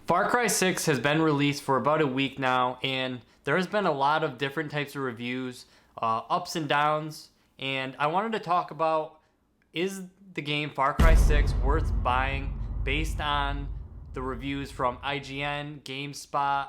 Far Cry 6 has been released for about a week now, and there has been a lot of different types of reviews, ups and downs, and I wanted to talk about, is the game Far Cry 6 worth buying based on the reviews from IGN, GameSpot,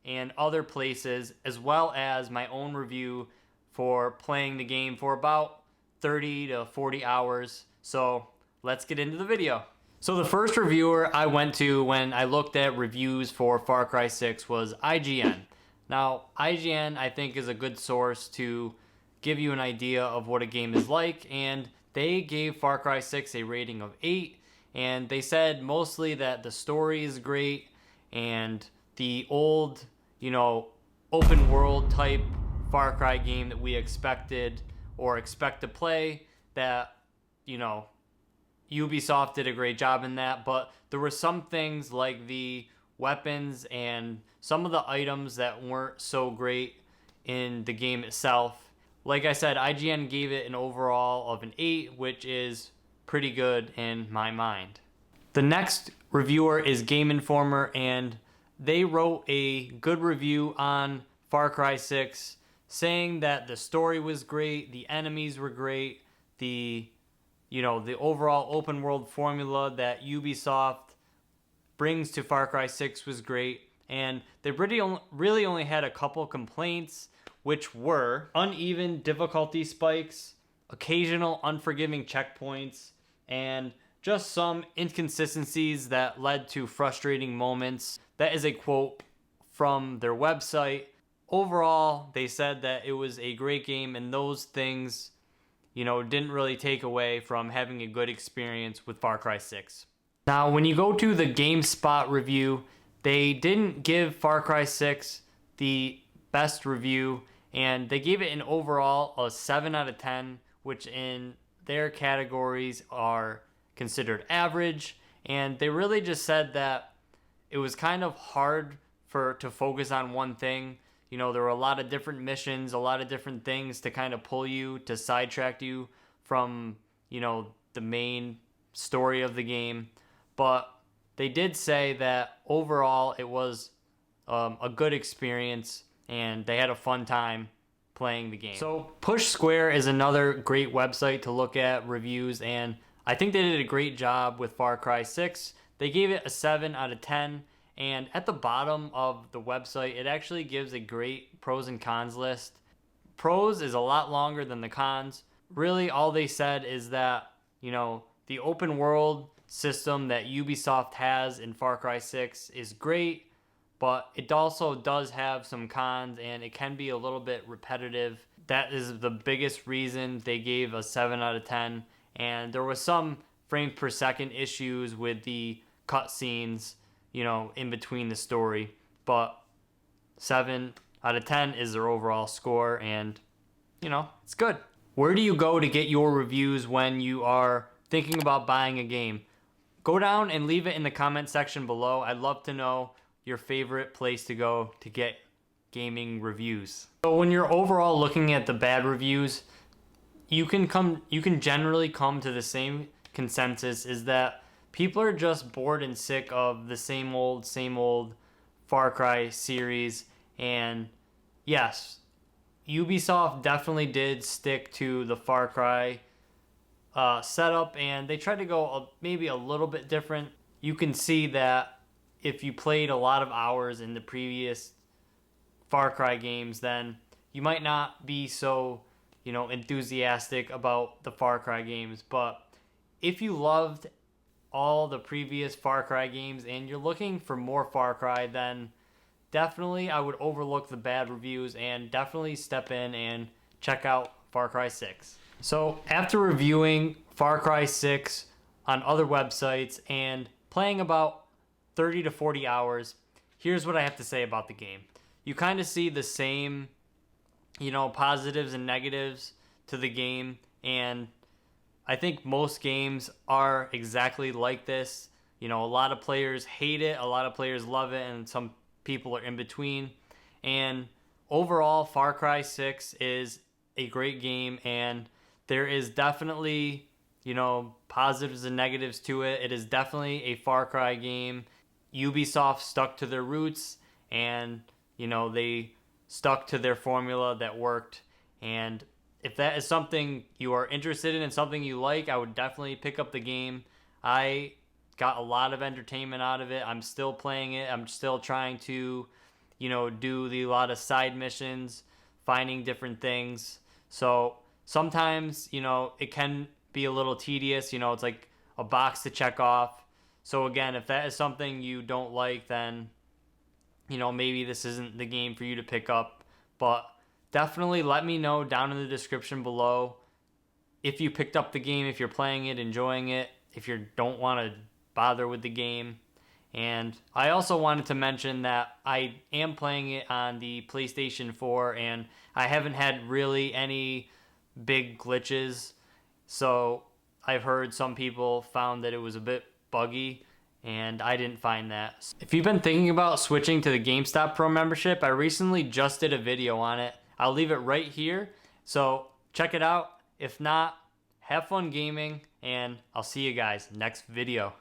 and other places, as well as my own review for playing the game for about 30 to 40 hours. So let's get into the video. So the first reviewer I went to when I looked at reviews for Far Cry 6 was IGN. Now, IGN I think is a good source to give you an idea of what a game is like, and they gave Far Cry 6 a rating of 8, and they said mostly that the story is great and the old, open world type Far Cry game that we expected or expect to play, that, Ubisoft did a great job in that, but there were some things like the weapons and some of the items that weren't so great in the game itself. Like I said, IGN gave it an overall of an 8, which is pretty good in my mind. The next reviewer is Game Informer, and they wrote a good review on Far Cry 6, saying that the story was great, the enemies were great, the overall open world formula that Ubisoft brings to Far Cry 6 was great, and they really only had a couple complaints, which were uneven difficulty spikes, occasional unforgiving checkpoints, and just some inconsistencies that led to frustrating moments. That is a quote from their website. Overall, they said that it was a great game, and those things, didn't really take away from having a good experience with Far Cry 6. Now, when you go to the GameSpot review, they didn't give Far Cry 6 the best review, and they gave it an overall of 7 out of 10, which in their categories are considered average, and they really just said that it was kind of hard to focus on one thing. There were a lot of different missions, a lot of different things to kind of pull you, to sidetrack you from, the main story of the game. But they did say that overall it was a good experience, and they had a fun time playing the game. So Push Square is another great website to look at reviews, and I think they did a great job with Far Cry 6. They gave it a 7 out of 10. And at the bottom of the website, it actually gives a great pros and cons list. Pros is a lot longer than the cons. Really, all they said is that, the open world system that Ubisoft has in Far Cry 6 is great, but it also does have some cons, and it can be a little bit repetitive. That is the biggest reason they gave a 7 out of 10. And there was some frames per second issues with the cutscenes, in between the story, but 7 out of 10 is their overall score, and it's good. Where do you go to get your reviews when you are thinking about buying a game? Go down and leave it in the comment section below. I'd love to know your favorite place to go to get gaming reviews. So when you're overall looking at the bad reviews, you can generally come to the same consensus, is that people are just bored and sick of the same old Far Cry series. And yes, Ubisoft definitely did stick to the Far Cry setup, and they tried to go maybe a little bit different. You can see that if you played a lot of hours in the previous Far Cry games, then you might not be so, enthusiastic about the Far Cry games. But if you loved all the previous Far Cry games and you're looking for more Far Cry, then definitely I would overlook the bad reviews and definitely step in and check out Far Cry 6. So after reviewing Far Cry 6 on other websites and playing about 30 to 40 hours, here's what I have to say about the game. You kind of see the same, positives and negatives to the game, and I think most games are exactly like this. A lot of players hate it, a lot of players love it, and some people are in between. And overall, Far Cry 6 is a great game, and there is definitely, positives and negatives to it. It is definitely a Far Cry game. Ubisoft stuck to their roots, and they stuck to their formula that worked. And if that is something you are interested in and something you like, I would definitely pick up the game. I got a lot of entertainment out of it. I'm still playing it. I'm still trying to, do a lot of side missions, finding different things. So sometimes, it can be a little tedious. It's like a box to check off. So again, if that is something you don't like, then, maybe this isn't the game for you to pick up. But definitely let me know down in the description below if you picked up the game, if you're playing it, enjoying it, if you don't want to bother with the game. And I also wanted to mention that I am playing it on the PlayStation 4, and I haven't had really any big glitches. So I've heard some people found that it was a bit buggy, and I didn't find that. If you've been thinking about switching to the GameStop Pro membership, I recently just did a video on it. I'll leave it right here, so check it out. If not, have fun gaming, and I'll see you guys next video.